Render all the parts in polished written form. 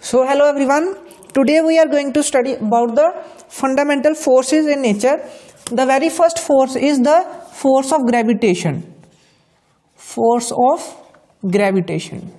So hello everyone, today we are going to study about the fundamental forces in nature. The very first force is the force of gravitation. Force of gravitation.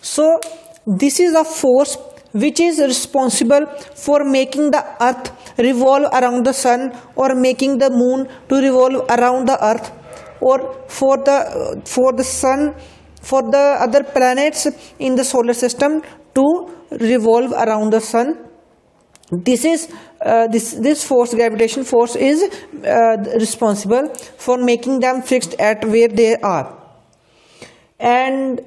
So this is a force which is responsible for making the earth revolve around the sun, or making the moon to revolve around the earth, or for the sun, for the other planets in the solar system to revolve around the sun. This is this force, gravitation force, is responsible for making them fixed at where they are. And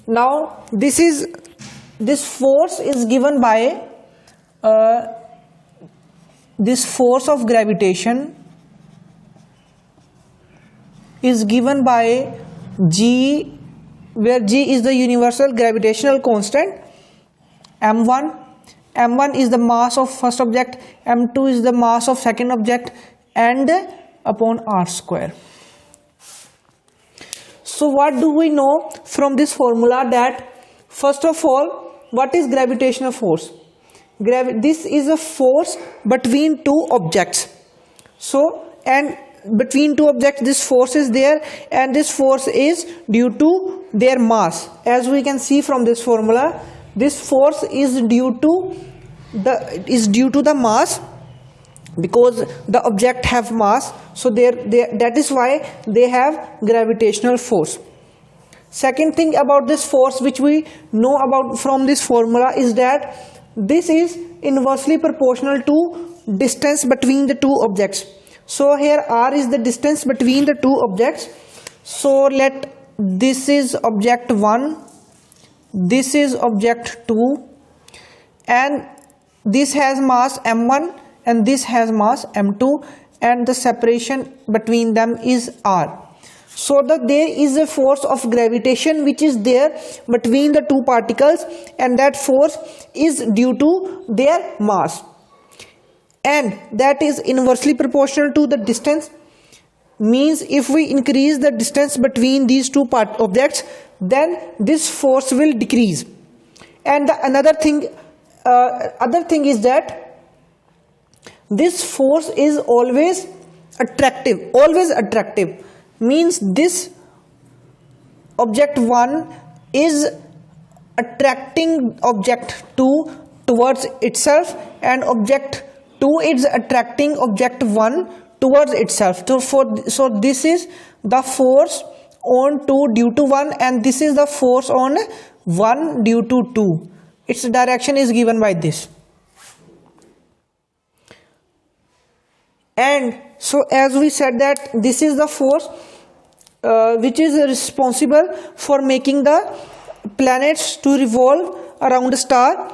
now this force is given by this force of gravitation is given by G, where G is the universal gravitational constant, m1 is the mass of first object, m2 is the mass of second object, and upon r square. So what do we know from this formula? That first of all, what is gravitational force? This is a force between two objects. So, and between two objects this force is there, and this force is due to their mass. As we can see from this formula, this force is due to the mass, because the object have mass, so that is why they have gravitational force. Second thing about this force which we know about from this formula is that this is inversely proportional to distance between the two objects. So here r is the distance between the two objects. So this is object 1, this is object 2, and this has mass m1 and this has mass m2, and the separation between them is r. So that there is a force of gravitation which is there between the two particles, and that force is due to their mass, and that is inversely proportional to the distance. Means if we increase the distance between these two objects, then this force will decrease. And the other thing is that this force is always attractive. Means this object 1 is attracting object 2 towards itself, and object 2 is attracting object 1 towards itself. So this is the force on 2 due to 1, and this is the force on 1 due to 2. Its direction is given by this. And so as we said that this is the force which is responsible for making the planets to revolve around the star.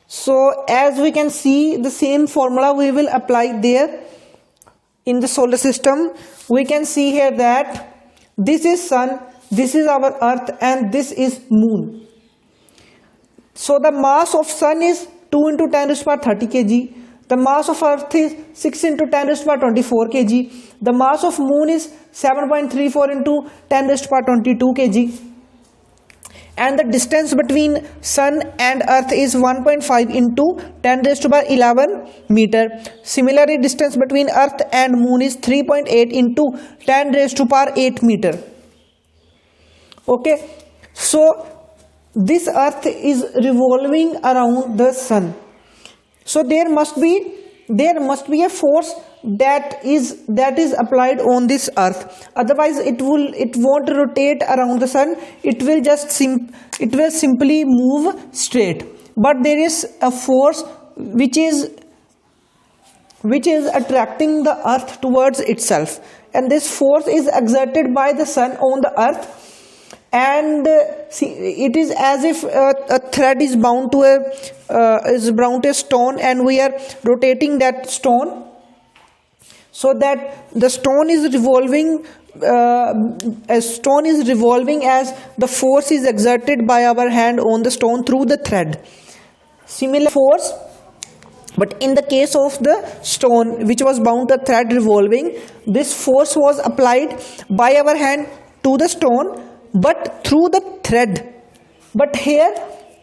So as we can see, the same formula we will apply there in the solar system. We can see here that this is sun, this is our earth, and this is moon. So the mass of sun is 2 into 10 raised to power 30 kg. The mass of earth is 6 into 10 raised to power 24 kg. The mass of moon is 7.34 into 10 raised to power 22 kg. And the distance between sun and earth is 1.5 into 10 raised to power 11 meter. Similarly, distance between earth and moon is 3.8 into 10 raised to power 8 meter. Okay, so this earth is revolving around the sun. So there must be a force that is applied on this earth. Otherwise it won't rotate around the sun. It will simply move straight. But there is a force which is attracting the earth towards itself, and this force is exerted by the sun on the earth. And it is as if a thread is bound to a stone, and we are rotating that stone, so that the stone is revolving. A stone is revolving as the force is exerted by our hand on the stone through the thread. Similar force But in the case of the stone which was bound to a thread revolving, this force was applied by our hand to the stone but through the thread. But here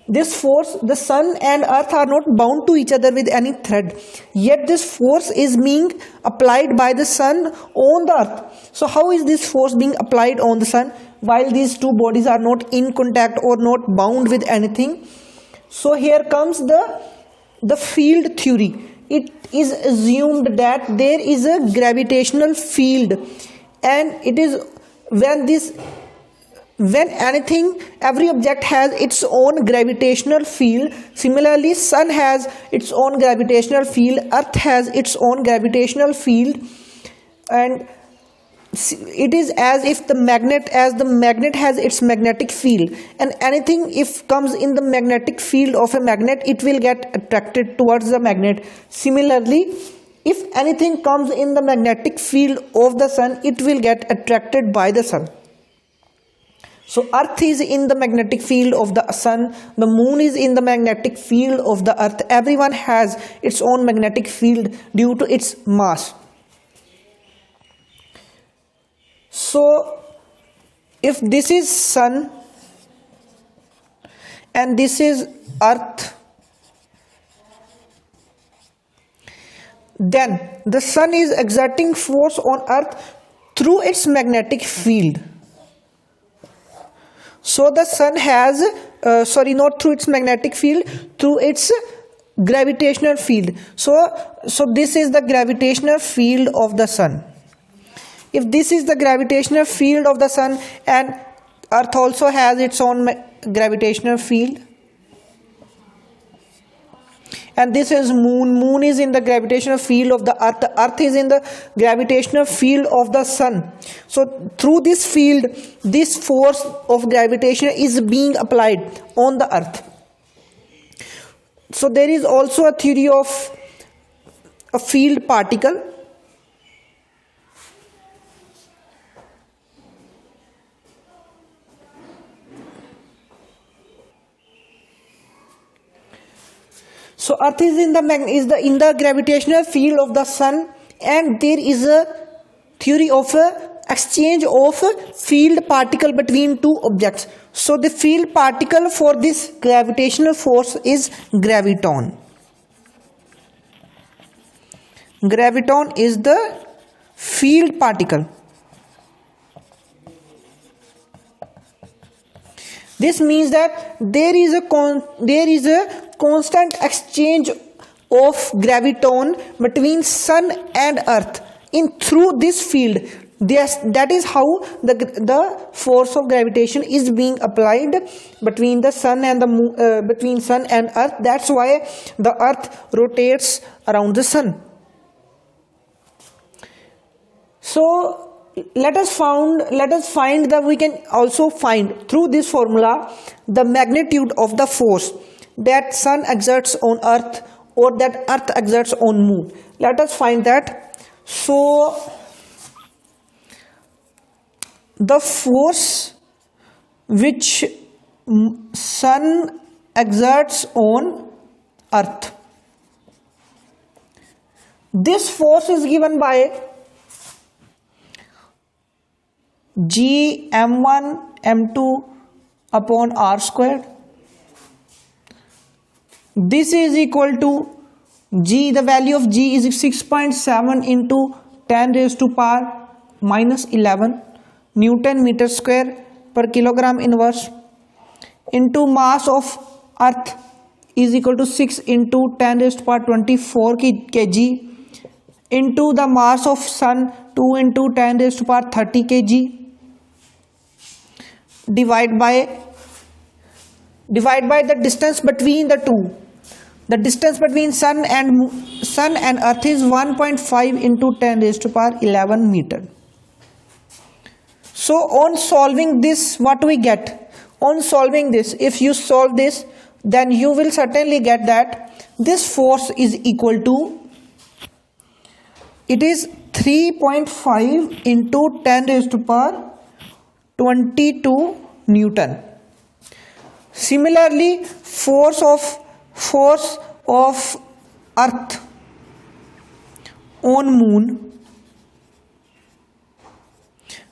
this force, the sun and earth are not bound to each other with any thread, yet this force is being applied by the sun on the earth. So how is this force being applied on the sun while these two bodies are not in contact or not bound with anything? So here comes the field theory. It is assumed that there is a gravitational field, and it is when every object has its own gravitational field. Similarly, sun has its own gravitational field, earth has its own gravitational field, and it is as if the magnet has its magnetic field, and anything if comes in the magnetic field of a magnet, it will get attracted towards the magnet. Similarly, if anything comes in the magnetic field of the sun, it will get attracted by the sun. So earth is in the magnetic field of the sun, the moon is in the magnetic field of the earth. Everyone has its own magnetic field due to its mass. So if this is sun and this is earth, then the sun is exerting force on earth through its magnetic field. So the sun has, not through its magnetic field, through its gravitational field. So this is the gravitational field of the sun. If this is the gravitational field of the sun, and earth also has its own gravitational field, and this is moon is in the gravitational field of the earth is in the gravitational field of the sun. So through this field, this force of gravitation is being applied on the earth. So there is also a theory of a field particle. So earth is in the gravitational field of the sun, and there is a theory of a exchange of field particle between two objects. So the field particle for this gravitational force is graviton. Graviton is the field particle. This means that there is a constant exchange of graviton between sun and earth through this field. That is how the force of gravitation is being applied between the sun and between sun and earth. That's why the earth rotates around the sun. So let us find that we can also find through this formula the magnitude of the force that sun exerts on earth or that earth exerts on moon. Let us find that. So the force which sun exerts on earth, this force is given by G m1 m2 upon r squared. This is equal to G, the value of G is 6.7 into 10 raised to power minus 11 Newton meter square per kilogram inverse, into mass of earth is equal to 6 into 10 raised to power 24 kg, into the mass of sun 2 into 10 raised to power 30 kg, divide by the distance between the two. The distance between sun and earth is 1.5 into 10 raised to power 11 meter. So on solving this, what we get? On solving this, if you solve this, then you will certainly get that this force is equal to, it is 3.5 into 10 raised to power 22 Newton. Similarly, force of Earth on Moon.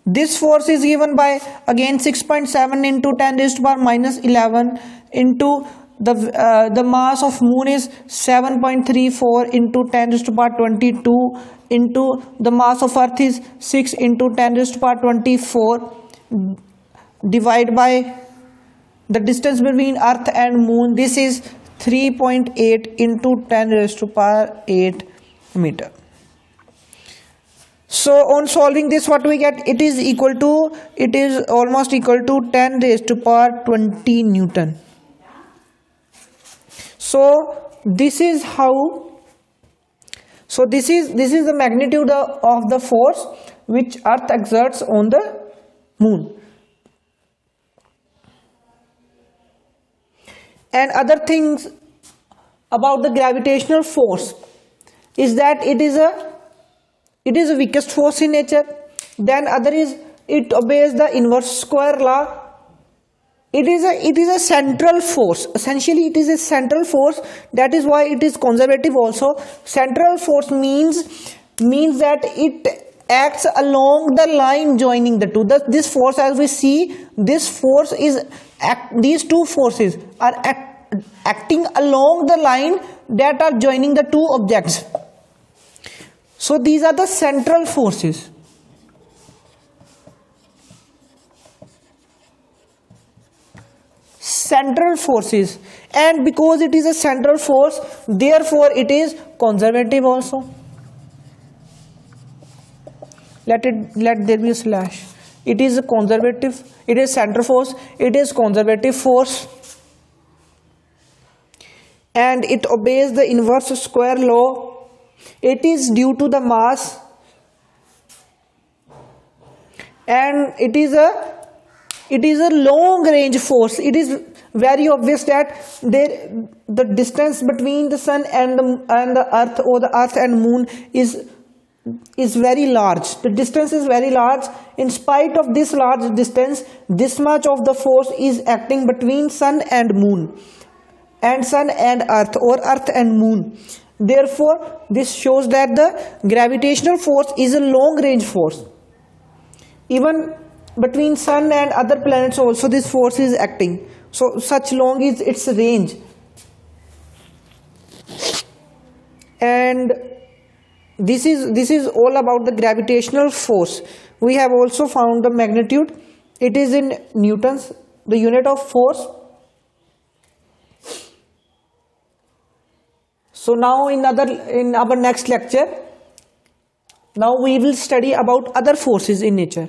This force is given by again 6.7 into 10 raised to power minus 11 into the mass of Moon is 7.34 into 10 raised to power 22 into the mass of Earth is 6 into 10 raised to power 24 divided by the distance between Earth and Moon. This is 3.8 into 10 raised to power 8 meter. So on solving this, what we get, it is almost equal to 10 raised to power 20 Newton. So this is how, so this is the magnitude of the force which Earth exerts on the Moon. And other things about the gravitational force is that it is a weakest force in nature. Then other is it obeys the inverse square law. It is a central force. Essentially, it is a central force. That is why it is conservative also. Central force means that it acts along the line joining the two. This force, as we see, these two forces are acting along the line that are joining the two objects. So these are the central forces. Central forces, and because it is a central force, therefore it is conservative also. Let there be a slash. It is a conservative, it is central force, it is conservative force, and it obeys the inverse square law. It is due to the mass, and it is a long range force. It is very obvious that the distance between the sun and the earth, or the earth and moon, is very large. The distance is very large. In spite of this large distance, this much of the force is acting between sun and moon, and sun and earth, or earth and moon. Therefore, this shows that the gravitational force is a long range force. Even between sun and other planets also this force is acting. So such long is its range. And this is all about the gravitational force. We have also found the magnitude. It is in newtons, the unit of force. So now in our next lecture, now we will study about other forces in nature.